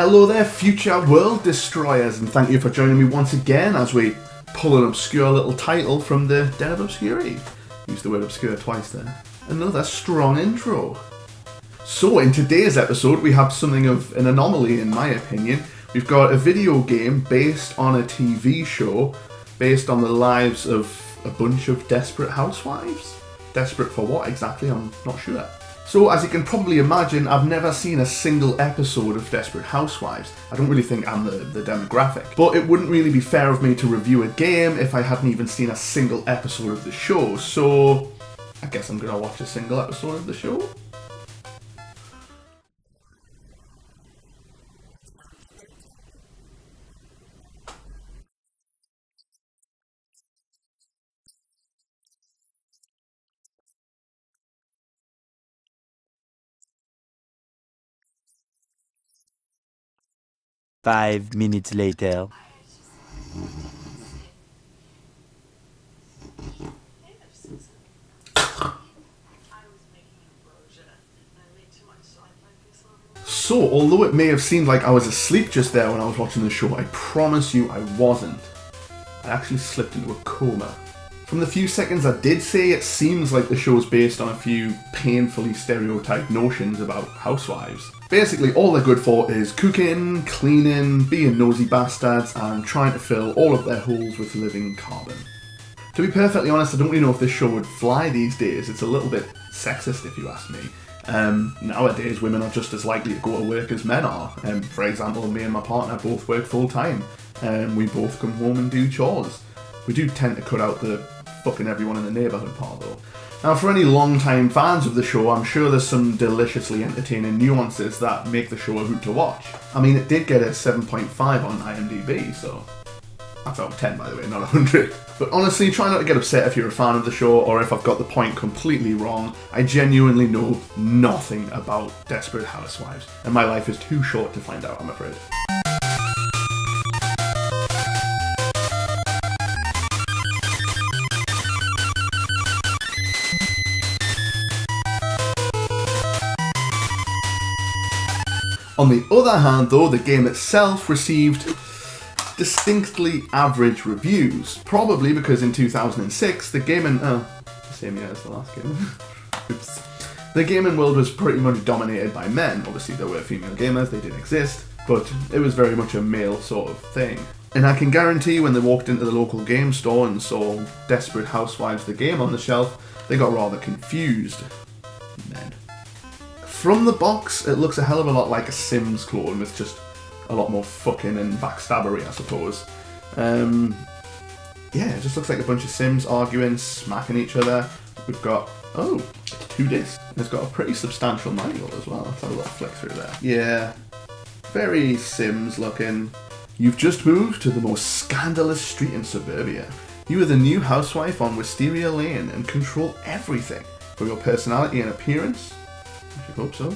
Hello there, future world destroyers, and thank you for joining me once again as we pull an obscure little title from the Den of Obscurity. Used the word obscure twice there. Another strong intro. So in today's episode we have something of an anomaly in my opinion. We've got a video game based on a TV show based on the lives of a bunch of desperate housewives. Desperate for what exactly? I'm not sure. So as you can probably imagine, I've never seen a single episode of Desperate Housewives. I don't really think I'm the demographic. But it wouldn't really be fair of me to review a game if I hadn't even seen a single episode of the show. So I guess I'm gonna watch a single episode of the show. Five minutes later. So, although it may have seemed like I was asleep just there when I was watching the show, I promise you I wasn't. I actually slipped into a coma. From the few seconds I did say, it seems like the show's based on a few painfully stereotyped notions about housewives. Basically, all they're good for is cooking, cleaning, being nosy bastards, and trying to fill all of their holes with living carbon. To be perfectly honest, I don't really know if this show would fly these days. It's a little bit sexist if you ask me. Nowadays, women are just as likely to go to work as men are. For example, me and my partner both work full time, and we both come home and do chores. We do tend to cut out the fucking everyone in the neighbourhood part though. Now, for any long-time fans of the show, I'm sure there's some deliciously entertaining nuances that make the show a hoot to watch. I mean, it did get a 7.5 on IMDb, so that's out of 10 by the way, not 100. But honestly, try not to get upset if you're a fan of the show or if I've got the point completely wrong. I genuinely know nothing about Desperate Housewives, and my life is too short to find out, I'm afraid. On the other hand though, the game itself received distinctly average reviews. Probably because in 2006, the gaming... the same year as the last game. Oops. The gaming world was pretty much dominated by men. Obviously there were female gamers, they did exist, but it was very much a male sort of thing. And I can guarantee when they walked into the local game store and saw Desperate Housewives the game on the shelf, they got rather confused. Men. From the box, it looks a hell of a lot like a Sims clone with just a lot more fucking and backstabbery, I suppose. Yeah, it just looks like a bunch of Sims arguing, smacking each other. We've got, oh, it's 2 discs. It's got a pretty substantial manual as well. Let's have a little flick through there. Yeah, very Sims looking. You've just moved to the most scandalous street in suburbia. You are the new housewife on Wisteria Lane and control everything, from your personality and appearance, I should hope so,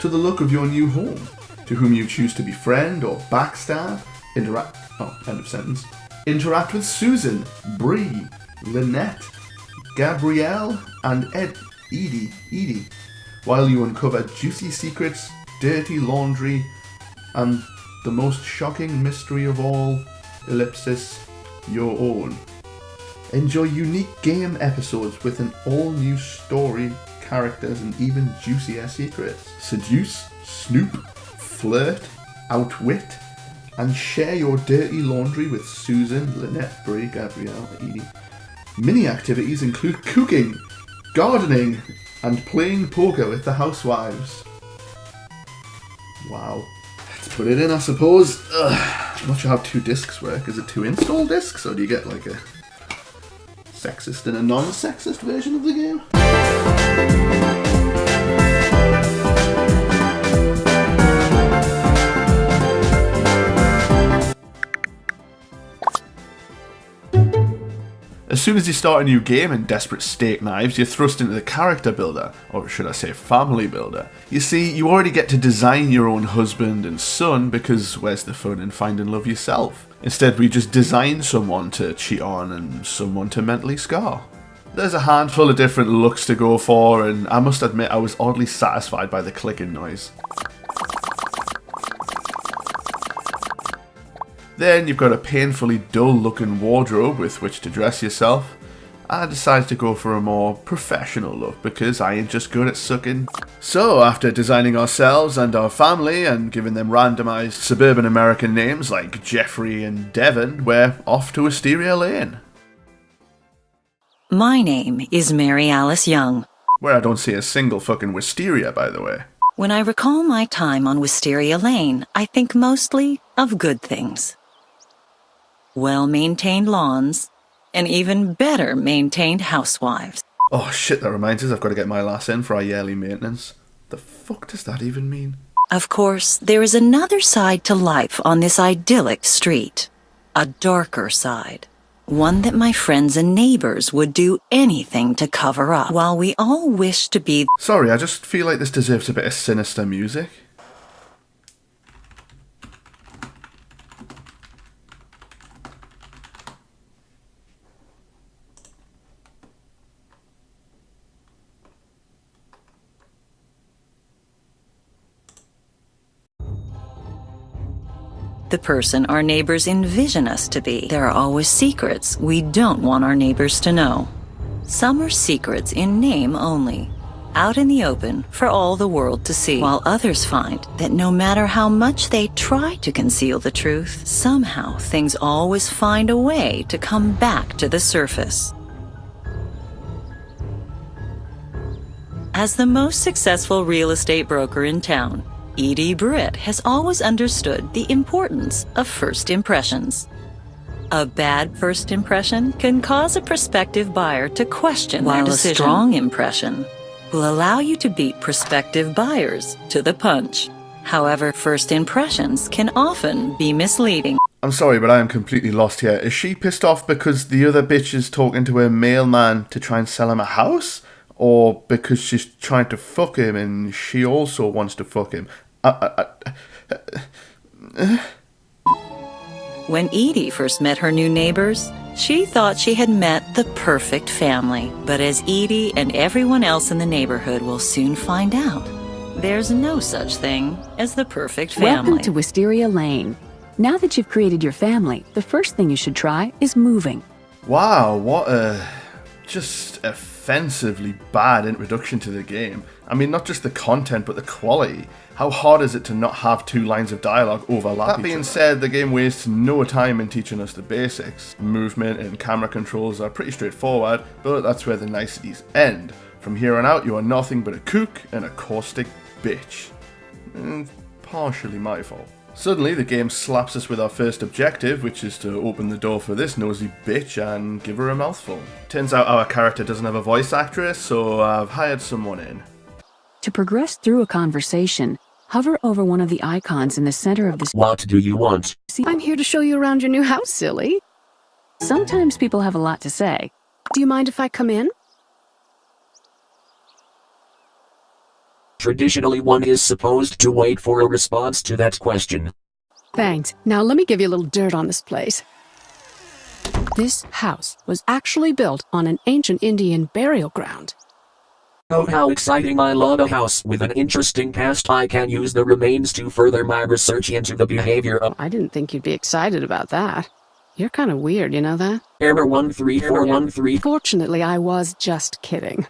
to the look of your new home, to whom you choose to befriend or backstab, end of sentence. Interact with Susan, Bree, Lynette, Gabrielle, and Edie, while you uncover juicy secrets, dirty laundry, and the most shocking mystery of all, ellipsis, your own. Enjoy unique game episodes with an all-new story, characters, and even juicier secrets. Seduce, snoop, flirt, outwit, and share your dirty laundry with Susan, Lynette, Brie, Gabrielle, Edie. Mini activities include cooking, gardening, and playing poker with the housewives. Wow. Let's put it in, I suppose. I'm not sure how 2 discs work. Is it 2 install discs, or do you get like a sexist and a non-sexist version of the game? As soon as you start a new game in Desperate Steak Knives, you're thrust into the character builder, or should I say family builder. You see, you already get to design your own husband and son, because where's the fun in finding love yourself? Instead, we just design someone to cheat on and someone to mentally scar. There's a handful of different looks to go for, and I must admit I was oddly satisfied by the clicking noise. Then you've got a painfully dull-looking wardrobe with which to dress yourself. I decided to go for a more professional look because I ain't just good at sucking. So after designing ourselves and our family and giving them randomized suburban American names like Jeffrey and Devon, we're off to Wisteria Lane. My name is Mary Alice Young. Where I don't see a single fucking wisteria, by the way. When I recall my time on Wisteria Lane, I think mostly of good things. Well-maintained lawns, and even better maintained housewives. Oh shit, that reminds us, I've got to get my lass in for our yearly maintenance. The fuck does that even mean? Of course, there is another side to life on this idyllic street. A darker side. One that my friends and neighbors would do anything to cover up, while we all wish to be... Sorry, I just feel like this deserves a bit of sinister music. the person our neighbors envision us to be. There are always secrets we don't want our neighbors to know. Some are secrets in name only, out in the open for all the world to see, while others find that no matter how much they try to conceal the truth, somehow things always find a way to come back to the surface. As the most successful real estate broker in town, Edie Britt has always understood the importance of first impressions. A bad first impression can cause a prospective buyer to question their decision, while a strong impression will allow you to beat prospective buyers to the punch. However, first impressions can often be misleading. I'm sorry, but I am completely lost here. Is she pissed off because the other bitch is talking to her mailman to try and sell him a house? Or because she's trying to fuck him and she also wants to fuck him? When Edie first met her new neighbors, she thought she had met the perfect family. But as Edie and everyone else in the neighborhood will soon find out, there's no such thing as the perfect family. Welcome to Wisteria Lane. Now that you've created your family, the first thing you should try is moving. Wow, what a just offensively bad introduction to the game. I mean, not just the content, but the quality. How hard is it to not have two lines of dialogue overlap? That being said, the game wastes no time in teaching us the basics. Movement and camera controls are pretty straightforward, but that's where the niceties end. From here on out, you are nothing but a kook and a caustic bitch. Partially my fault. Suddenly, the game slaps us with our first objective, which is to open the door for this nosy bitch and give her a mouthful. Turns out our character doesn't have a voice actress, so I've hired someone in. To progress through a conversation, hover over one of the icons in the center of the... What do you want? I'm here to show you around your new house, silly. Sometimes people have a lot to say. Do you mind if I come in? Traditionally, one is supposed to wait for a response to that question. Thanks. Now let me give you a little dirt on this place. This house was actually built on an ancient Indian burial ground. Oh, how exciting. I love a house with an interesting past. I can use the remains to further my research into the behavior of... I didn't think you'd be excited about that. You're kind of weird, you know that? Error 13413. Fortunately, I was just kidding.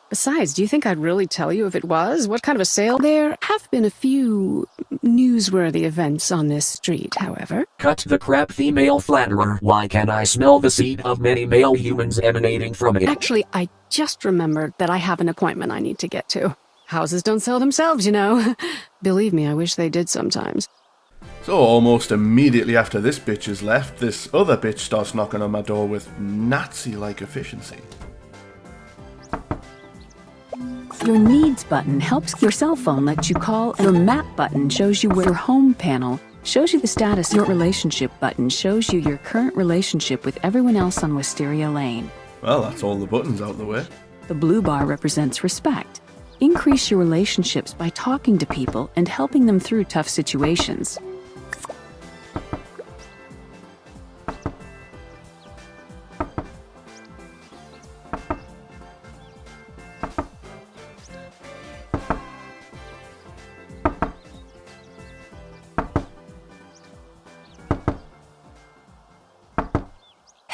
Besides, do you think I'd really tell you if it was? What kind of a sale? There have been a few newsworthy events on this street, however. Cut the crap, female flatterer. Why can I smell the seed of many male humans emanating from it? Actually, I just remembered that I have an appointment I need to get to. Houses don't sell themselves, you know. Believe me, I wish they did sometimes. So almost immediately after this bitch is left, this other bitch starts knocking on my door with Nazi-like efficiency. Your needs button helps your cell phone let you call. Your map button shows you where your home panel shows you the status. Your relationship button shows you your current relationship with everyone else on Wisteria Lane. Well, that's all the buttons out the way. The blue bar represents respect. Increase your relationships by talking to people and helping them through tough situations.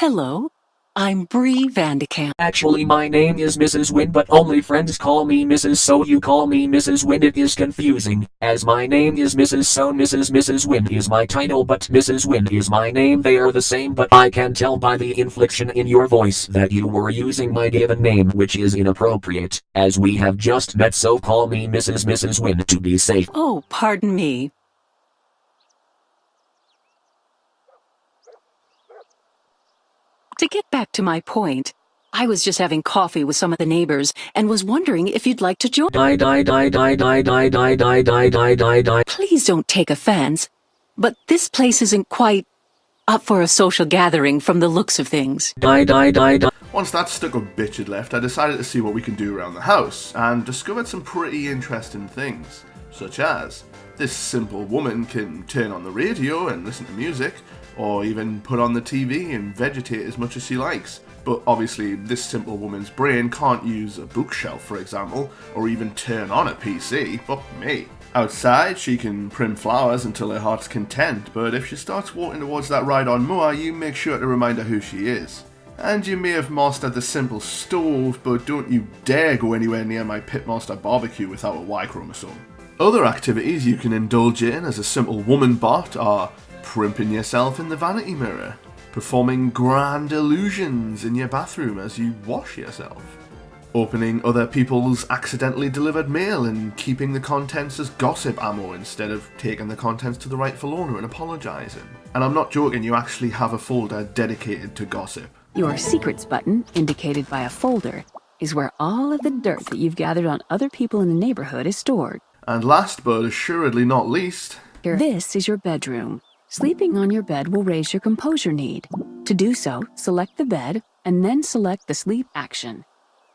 Hello, I'm Bree Vandekamp. Actually, my name is Mrs. Wynn, but only friends call me Mrs. So you call me Mrs. Wynn. It is confusing, as my name is Mrs. So Mrs. Wynn is my title, but Mrs. Wynn is my name. They are the same, but I can tell by the inflection in your voice that you were using my given name, which is inappropriate, as we have just met, so call me Mrs. Wynn to be safe. Oh, pardon me. To get back to my point, I was just having coffee with some of the neighbors and was wondering if you'd like to join. Please don't take offense, but this place isn't quite up for a social gathering from the looks of things. Once that stuck-up bitch had left, I decided to see what we can do around the house, and discovered some pretty interesting things, such as this simple woman can turn on the radio and listen to music, or even put on the TV and vegetate as much as she likes. But obviously, this simple woman's brain can't use a bookshelf, for example, or even turn on a PC. Fuck me. Outside, she can prune flowers until her heart's content, but if she starts walking towards that ride-on mower, you make sure to remind her who she is. And you may have mastered the simple stove, but don't you dare go anywhere near my Pitmaster barbecue without a Y chromosome. Other activities you can indulge in as a simple woman bot are primping yourself in the vanity mirror, performing grand illusions in your bathroom as you wash yourself, opening other people's accidentally delivered mail and keeping the contents as gossip ammo instead of taking the contents to the rightful owner and apologising. And I'm not joking, you actually have a folder dedicated to gossip. Your secrets button, indicated by a folder, is where all of the dirt that you've gathered on other people in the neighborhood is stored. And last but assuredly not least, This is your bedroom. Sleeping on your bed will raise your composure need. To do so, select the bed and then select the sleep action.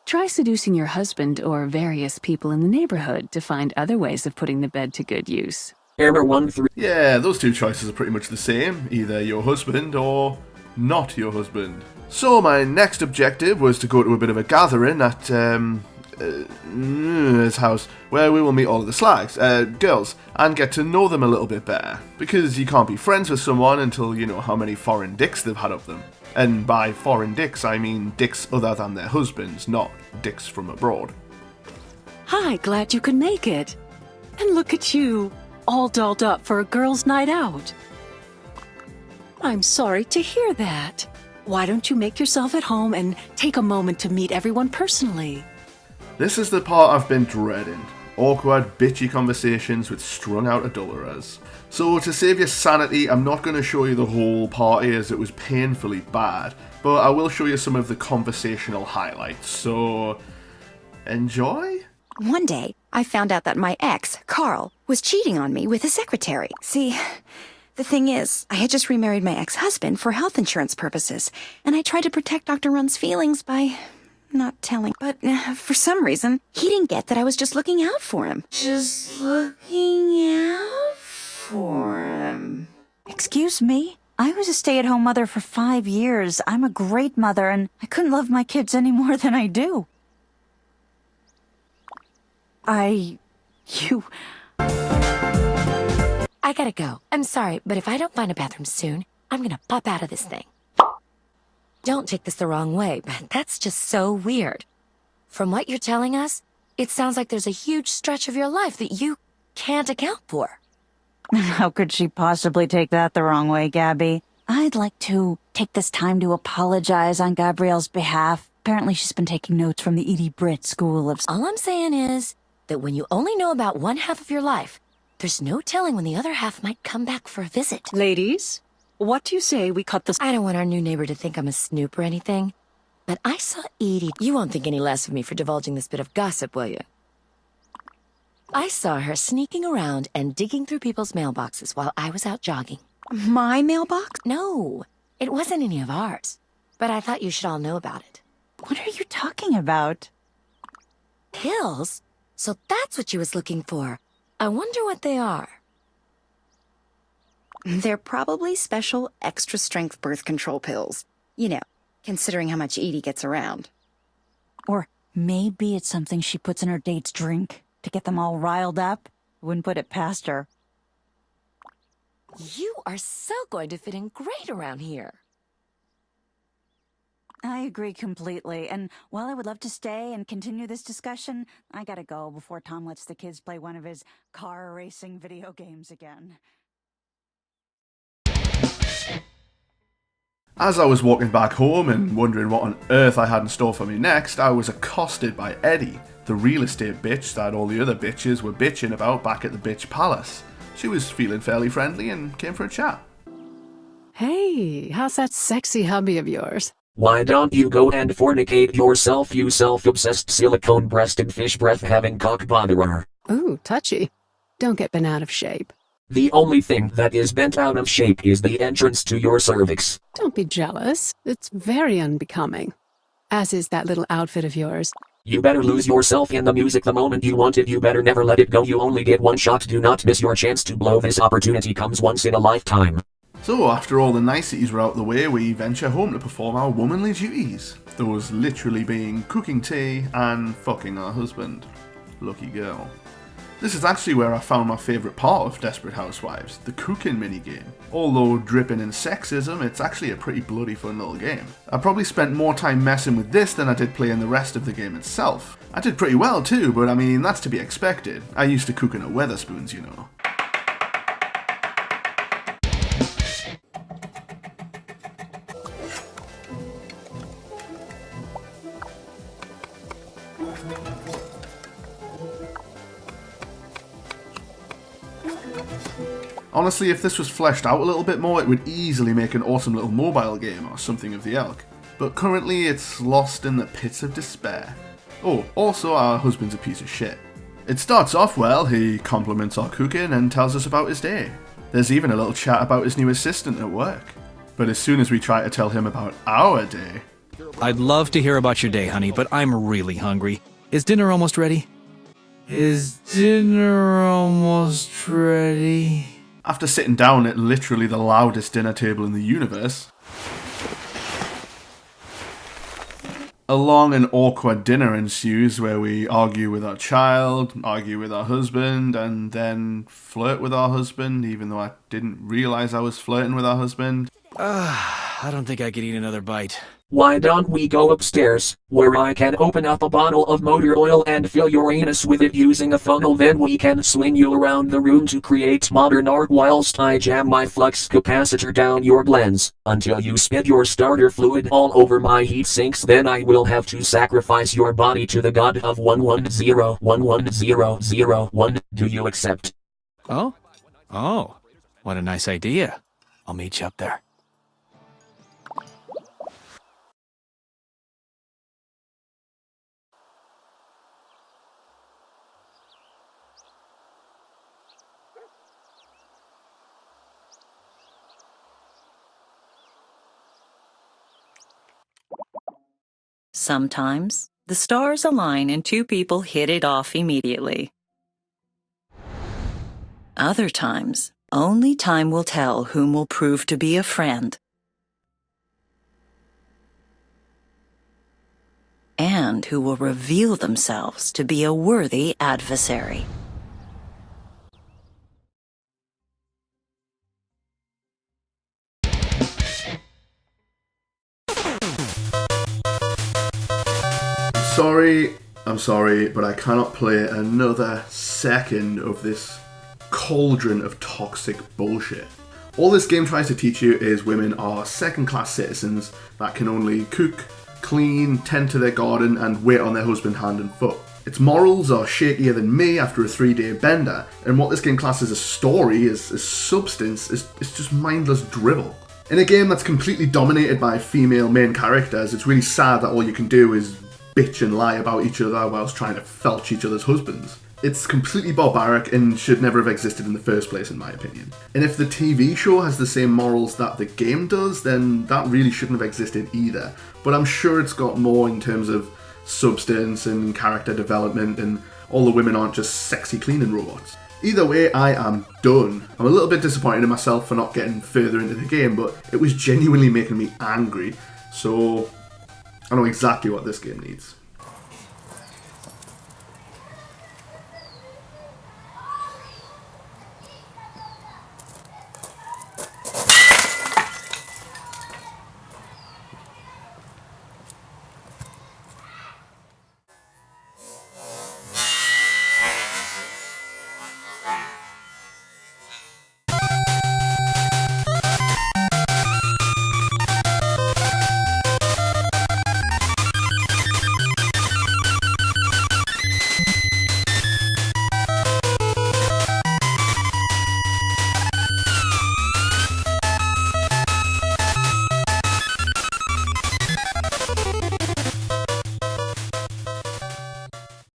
Try seducing your husband or various people in the neighborhood to find other ways of putting the bed to good use. Error 1-3. yeah, those two choices are pretty much the same, either your husband or not your husband. So my next objective was to go to a bit of a gathering at his house, where we will meet all of the slags, girls, and get to know them a little bit better. Because you can't be friends with someone until you know how many foreign dicks they've had up them. And by foreign dicks, I mean dicks other than their husbands, not dicks from abroad. Hi, glad you could make it. And look at you, all dolled up for a girls' night out. I'm sorry to hear that. Why don't you make yourself at home and take a moment to meet everyone personally? This is the part I've been dreading. Awkward, bitchy conversations with strung-out adulterers. So to save your sanity, I'm not going to show you the whole party as it was painfully bad, but I will show you some of the conversational highlights, so enjoy? One day, I found out that my ex, Carl, was cheating on me with his secretary. See, the thing is, I had just remarried my ex-husband for health insurance purposes, and I tried to protect Dr. Run's feelings by not telling. But for some reason, he didn't get that I was just looking out for him. Just looking out for him. Excuse me? I was a stay-at-home mother for 5 years. I'm a great mother, and I couldn't love my kids any more than I do. I gotta go. I'm sorry, but if I don't find a bathroom soon, I'm gonna pop out of this thing. Don't take this the wrong way, but that's just so weird. From what you're telling us, it sounds like there's a huge stretch of your life that you can't account for. How could she possibly take that the wrong way, Gabby? I'd like to take this time to apologize on Gabrielle's behalf. Apparently she's been taking notes from the Edie Britt School of... All I'm saying is that when you only know about one half of your life, there's no telling when the other half might come back for a visit. Ladies, what do you say we cut the... I don't want our new neighbor to think I'm a snoop or anything, but I saw Edie. You won't think any less of me for divulging this bit of gossip, will you? I saw her sneaking around and digging through people's mailboxes while I was out jogging. My mailbox? No, it wasn't any of ours, but I thought you should all know about it. What are you talking about? Pills? So that's what she was looking for. I wonder what they are. They're probably special extra-strength birth control pills. You know, considering how much Edie gets around. Or maybe it's something she puts in her date's drink to get them all riled up. Wouldn't put it past her. You are so going to fit in great around here. I agree completely. And while I would love to stay and continue this discussion, I gotta go before Tom lets the kids play one of his car racing video games again. As I was walking back home and wondering what on earth I had in store for me next, I was accosted by Eddie, the real estate bitch that all the other bitches were bitching about back at the bitch palace. She was feeling fairly friendly and came for a chat. Hey, how's that sexy hubby of yours? Why don't you go and fornicate yourself, you self-obsessed silicone-breasted fish breath-having cock botherer? Ooh, touchy. Don't get bent out of shape. The only thing that is bent out of shape is the entrance to your cervix. Don't be jealous. It's very unbecoming. As is that little outfit of yours. You better lose yourself in the music the moment you want it. You better never let it go. You only get one shot. Do not miss your chance to blow. This opportunity comes once in a lifetime. So after all the niceties were out the way, we venture home to perform our womanly duties. Those literally being cooking tea and fucking our husband. Lucky girl. This is actually where I found my favourite part of Desperate Housewives, the cooking minigame. Although dripping in sexism, it's actually a pretty bloody fun little game. I probably spent more time messing with this than I did playing the rest of the game itself. I did pretty well too, but I mean, that's to be expected. I used to cook in a Wetherspoons, you know. Honestly, if this was fleshed out a little bit more, it would easily make an awesome little mobile game or something of the ilk. But currently it's lost in the pits of despair. Oh, also our husband's a piece of shit. It starts off well, he compliments our cooking and tells us about his day. There's even a little chat about his new assistant at work. But as soon as we try to tell him about our day... I'd love to hear about your day, honey, but I'm really hungry. Is dinner almost ready? Is dinner almost ready? After sitting down at literally the loudest dinner table in the universe, a long and awkward dinner ensues where we argue with our child, argue with our husband, and then flirt with our husband, even though I didn't realise I was flirting with our husband. I don't think I could eat another bite. Why don't we go upstairs, where I can open up a bottle of motor oil and fill your anus with it using a funnel, then we can swing you around the room to create modern art whilst I jam my flux capacitor down your glans, until you spit your starter fluid all over my heat sinks. Then I will have to sacrifice your body to the god of 11011001. Do you accept? Oh? Oh, what a nice idea. I'll meet you up there. Sometimes, the stars align and two people hit it off immediately. Other times, only time will tell whom will prove to be a friend and who will reveal themselves to be a worthy adversary. I'm sorry, but I cannot play another second of this cauldron of toxic bullshit. All this game tries to teach you is women are second-class citizens that can only cook, clean, tend to their garden, and wait on their husband hand and foot. Its morals are shakier than me after a 3-day bender, and what this game classes as story, as substance, is just mindless drivel. In a game that's completely dominated by female main characters, it's really sad that all you can do is bitch and lie about each other whilst trying to felch each other's husbands. It's completely barbaric and should never have existed in the first place, in my opinion. And if the TV show has the same morals that the game does, then that really shouldn't have existed either. But I'm sure it's got more in terms of substance and character development, and all the women aren't just sexy cleaning robots. Either way, I am done. I'm a little bit disappointed in myself for not getting further into the game, but it was genuinely making me angry. So I know exactly what this game needs.